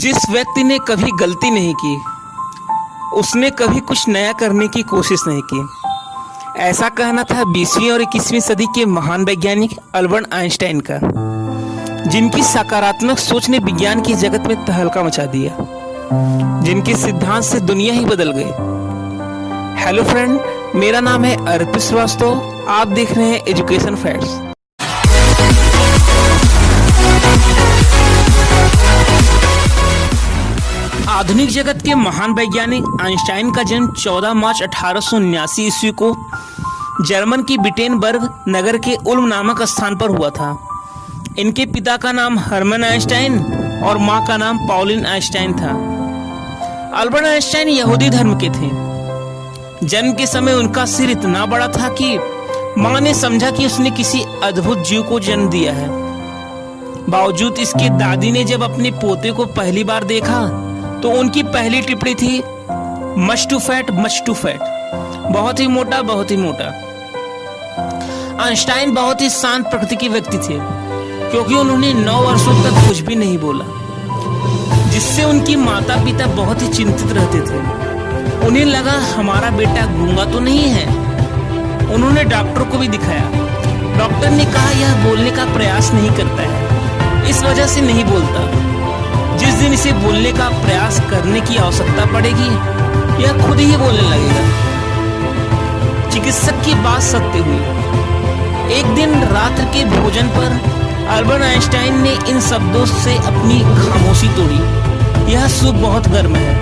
जिस व्यक्ति ने कभी गलती नहीं की, उसने कभी कुछ नया करने की कोशिश नहीं की। ऐसा कहना था 20वीं और 21वीं सदी के महान वैज्ञानिक अल्बर्ट आइंस्टाइन का, जिनकी सकारात्मक सोच ने विज्ञान की जगत में तहलका मचा दिया, जिनके सिद्धांत से दुनिया ही बदल गई। हेलो फ्रेंड, मेरा नाम है अर्पित श्रीवास्तव। आप देख रहे हैं एजुकेशन फैक्ट्स। आधुनिक जगत के महान वैज्ञानिक आइंस्टाइन का जन्म 14 मार्च 1879 ईस्वी को जर्मन की विटेनबर्ग नगर के उल्म नामक स्थान पर हुआ था। इनके पिता का नाम हर्मन आइंस्टाइन और मां का नाम पॉलिन आइंस्टाइन था। अल्बर्ट आइंस्टाइन यहूदी धर्म के थे। जन्म के समय उनका सिर इतना बड़ा था कि मां ने समझा कि उसने किसी अद्भुत जीव को जन्म दिया है। बावजूद इसके दादी ने जब अपने पोते को पहली बार देखा तो उनकी पहली टिप्पणी थी much too fat, much too fat, बहुत ही मोटा, बहुत ही मोटा। आइंस्टाइन बहुत ही शांत प्रकृति के व्यक्ति थे, क्योंकि उन्होंने 9 वर्षों तक कुछ भी नहीं बोला, जिससे उनकी माता पिता बहुत ही चिंतित रहते थे। उन्हें लगा हमारा बेटा गूंगा तो नहीं है। उन्होंने डॉक्टर को भी दिखाया। डॉक्टर ने कहा यह बोलने का प्रयास नहीं करता है, इस वजह से नहीं बोलता। जिस दिन इसे बोलने का प्रयास करने की आवश्यकता पड़ेगी, यह खुद ही बोलने लगेगा। चिकित्सक की बात सत्य हुई। एक दिन रात्र के भोजन पर अल्बर्ट आइंस्टाइन ने इन शब्दों से अपनी खामोशी तोड़ी, यह सूप बहुत गर्म है।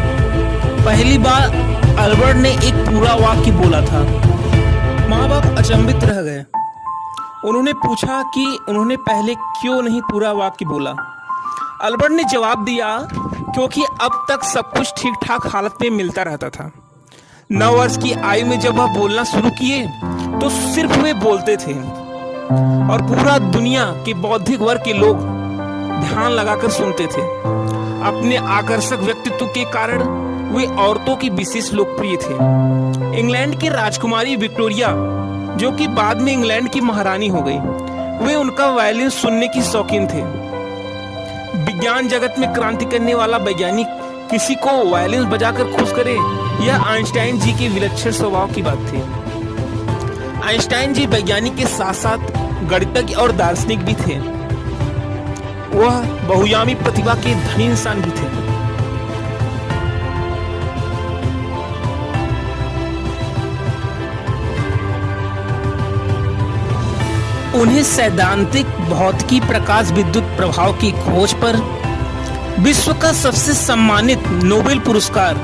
पहली बार अल्बर्ट ने एक पूरा वाक्य बोला था। माँ बाप अचंभित रह गए। उन्होंने पूछा कि उन्होंने पहले क्यों नहीं पूरा वाक्य बोला। अल्बर्ट ने जवाब दिया, क्योंकि अब तक सब कुछ ठीक ठाक हालत में मिलता रहता था। 9 वर्ष की आयु में जब वह बोलना शुरू किए तो सिर्फ वे बोलते थे और पूरा दुनिया के बौद्धिक वर्ग के लोग ध्यान लगाकर सुनते थे। अपने आकर्षक व्यक्तित्व के कारण वे औरतों की विशेष लोकप्रिय थे। इंग्लैंड की राजकुमारी विक्टोरिया, जो कि बाद में इंग्लैंड की महारानी हो गई, वे उनका वायलिन सुनने की शौकीन थे। विज्ञान जगत में क्रांति करने वाला वैज्ञानिक किसी को वायलिन बजाकर खुश करे, यह आइंस्टाइन जी के विलक्षण स्वभाव की बात थी। आइंस्टाइन जी वैज्ञानिक के साथ साथ गणितज्ञ और दार्शनिक भी थे। वह बहुआयामी प्रतिभा के धनी इंसान भी थे। उन्हें सैद्धांतिक भौतिकी प्रकाश विद्युत प्रभाव की खोज पर विश्व का सबसे सम्मानित नोबेल पुरस्कार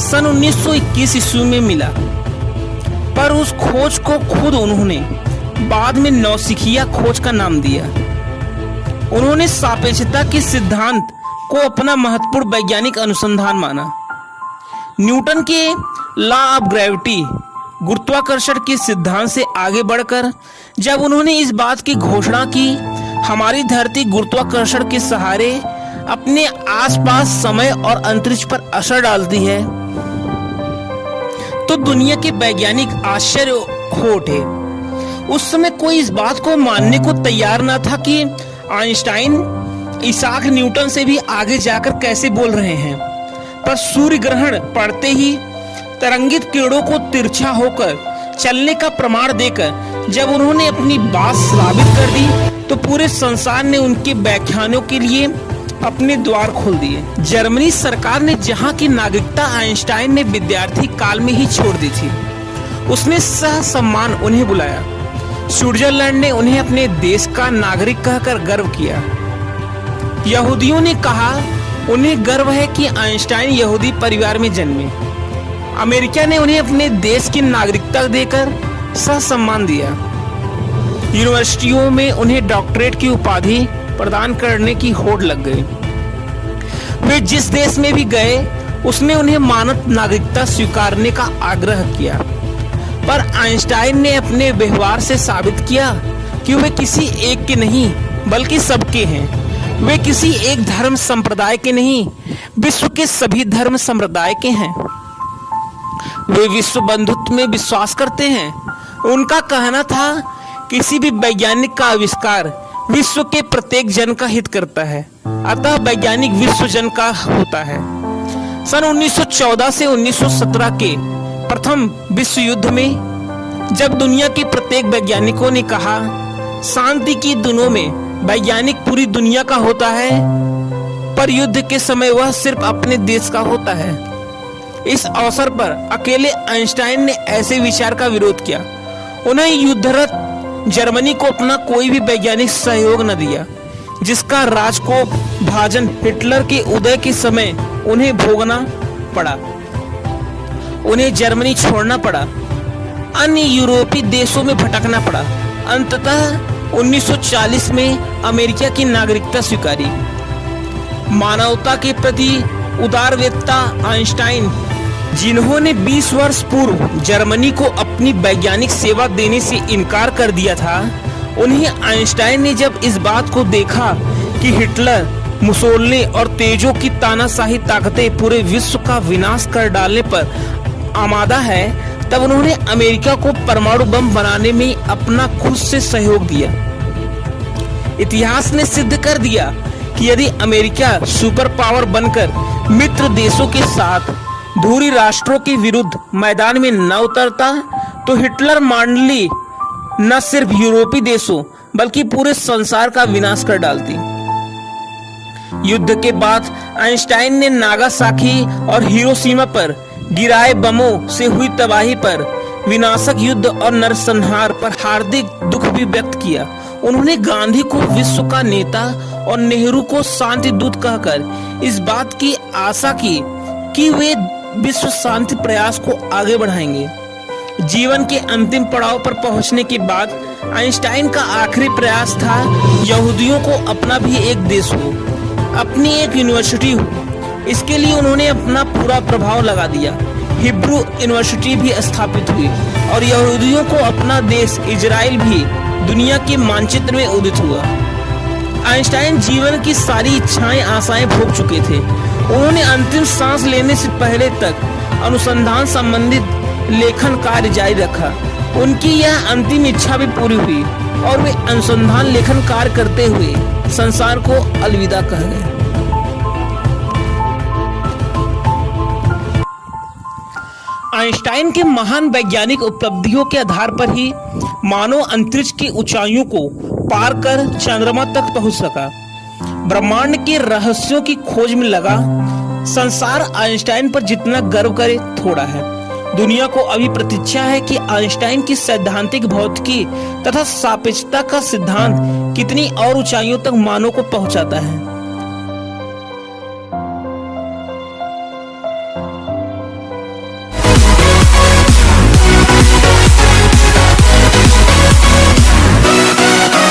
सन 1921 ईस्वी में मिला, पर उस खोज को खुद उन्होंने बाद में नौसिखिया खोज का नाम दिया। उन्होंने सापेक्षता के सिद्धांत को अपना महत्वपूर्ण वैज्ञानिक अनुसंधान माना। न्यूटन के लॉ ऑफ ग्रेविटी, गुरुत्वाकर्षण के सिद्धांत से आगे बढ़कर जब उन्होंने इस बात की घोषणा की हमारी धरती गुरुत्वाकर्षण के सहारे अपने आसपास समय और अंतरिक्ष पर असर डालती है, तो दुनिया के वैज्ञानिक आश्चर्य हो उठे। उस समय कोई इस बात को मानने को तैयार न था कि आइंस्टाइन इसाक न्यूटन से भी आगे जाकर कैसे बोल रहे हैं। पर सूर्य ग्रहण पड़ते ही तरंगित किरणों को तिरछा होकर चलने का प्रमाण देकर जब उन्होंने अपनी बात साबित कर दी, तो पूरे संसार ने उनके व्याख्यानों के लिए अपने द्वार खोल दिए। जर्मनी सरकार ने जहां की नागरिकता आइंस्टाइन ने विद्यार्थी काल में ही छोड़ दी थी, उसने सह सम्मान उन्हें बुलाया। स्विट्जरलैंड ने उन्हें अपने देश का नागरिक कहकर गर्व किया। यहूदियों ने कहा उन्हें गर्व है कि आइंस्टाइन यहूदी परिवार में जन्मे। अमेरिका ने उन्हें अपने देश की नागरिकता देकर सह सम्मान दिया। यूनिवर्सिटियों में उन्हें डॉक्टरेट की उपाधि प्रदान करने की होड़ लग गई। वे जिस देश में भी गए, उसने उन्हें मानव नागरिकता स्वीकारने का आग्रह किया। पर आइंस्टाइन ने अपने व्यवहार से साबित किया कि वे किसी एक के नहीं बल्कि सबके हैं। वे किसी एक धर्म संप्रदाय के नहीं, विश्व के सभी धर्म संप्रदाय के हैं। वे विश्व बंधुत्व में विश्वास करते हैं। उनका कहना था किसी भी वैज्ञानिक का आविष्कार विश्व के प्रत्येक जन का हित करता है। अतः वैज्ञानिक विश्वजन का होता है। सन 1914 से 1917 के प्रथम विश्व युद्ध में जब दुनिया के प्रत्येक वैज्ञानिकों ने कहा शांति की दिनों में वैज्ञानिक पूरी दुनिया का होता है, पर युद्ध के समय वह सिर्फ अपने देश का होता है। इस अवसर पर अकेले आइंस्टाइन ने ऐसे विचार का विरोध किया। उन्हें युद्धरत जर्मनी को अपना कोई भी वैज्ञानिक सहयोग न दिया, जिसका राजकोप भाजन हिटलर के उदय के समय उन्हें भोगना पड़ा। उन्हें जर्मनी छोड़ना पड़ा, अन्य यूरोपीय देशों में भटकना पड़ा। अंततः 1940 में अमेरिका की नागरिकता स्वीकारी। मानवता के प्रति उदारवेत्ता आइंस्टाइन, जिन्होंने 20 वर्ष पूर्व जर्मनी को अपनी वैज्ञानिक सेवा देने से इनकार कर दिया था, उन्हें आइंस्टाइन ने जब इस बात को देखा कि हिटलर, मुसोलिनी और तेजों की तानाशाही ताकतें पूरे विश्व का विनाश कर डालने पर आमादा है, तब उन्होंने अमेरिका को परमाणु बम बनाने में अपना खुद से सहयोग दिया। इतिहास ने सिद्ध कर दिया कि यदि अमेरिका सुपर पावर बनकर मित्र देशों के साथ धुरी राष्ट्रों के विरुद्ध मैदान में न उतरता, तो हिटलर मंडली न सिर्फ यूरोपीय देशों बल्कि पूरे संसार का विनाश कर डालती। युद्ध के बाद आइंस्टाइन ने नागासाकी और हिरोशिमा पर गिराए बमों से हुई तबाही पर, विनाशक युद्ध और नरसंहार पर हार्दिक दुख भी व्यक्त किया। उन्होंने गांधी को विश्व का नेता और नेहरू को शांति दूत कहकर इस बात की आशा की कि वे विश्व शांति प्रयास को आगे बढ़ाएंगे। जीवन के अंतिम पड़ाव पर पहुंचने के बाद आइंस्टाइन का आखिरी प्रयास था यहूदियों को अपना भी एक देश हो, अपनी एक यूनिवर्सिटी हो। इसके लिए उन्होंने अपना पूरा प्रभाव लगा दिया। हिब्रू यूनिवर्सिटी भी स्थापित हुई और यहूदियों को अपना देश इजराइल भी दुनिया के मानचित्र में उदित हुआ। आइंस्टाइन जीवन की सारी इच्छाएं आशाएं भोग चुके थे। उन्होंने अंतिम सांस लेने से पहले तक अनुसंधान संबंधित लेखन कार्य जारी रखा। उनकी यह अंतिम इच्छा भी पूरी हुई और वे अनुसंधान लेखन कार्य करते हुए संसार को अलविदा कह गए। आइंस्टाइन के महान वैज्ञानिक उपलब्धियों के आधार पर ही मानव अंतरिक्ष की ऊंचाइयों को पार कर चंद्रमा तक पहुंच सका, ब्रह्मांड के रहस्यों की खोज में लगा। संसार आइंस्टाइन पर जितना गर्व करे थोड़ा है। दुनिया को अभी प्रतीक्षा है कि आइंस्टाइन की सैद्धांतिक भौतिकी तथा सापेक्षता का सिद्धांत कितनी और ऊंचाइयों तक मानव को पहुंचाता है।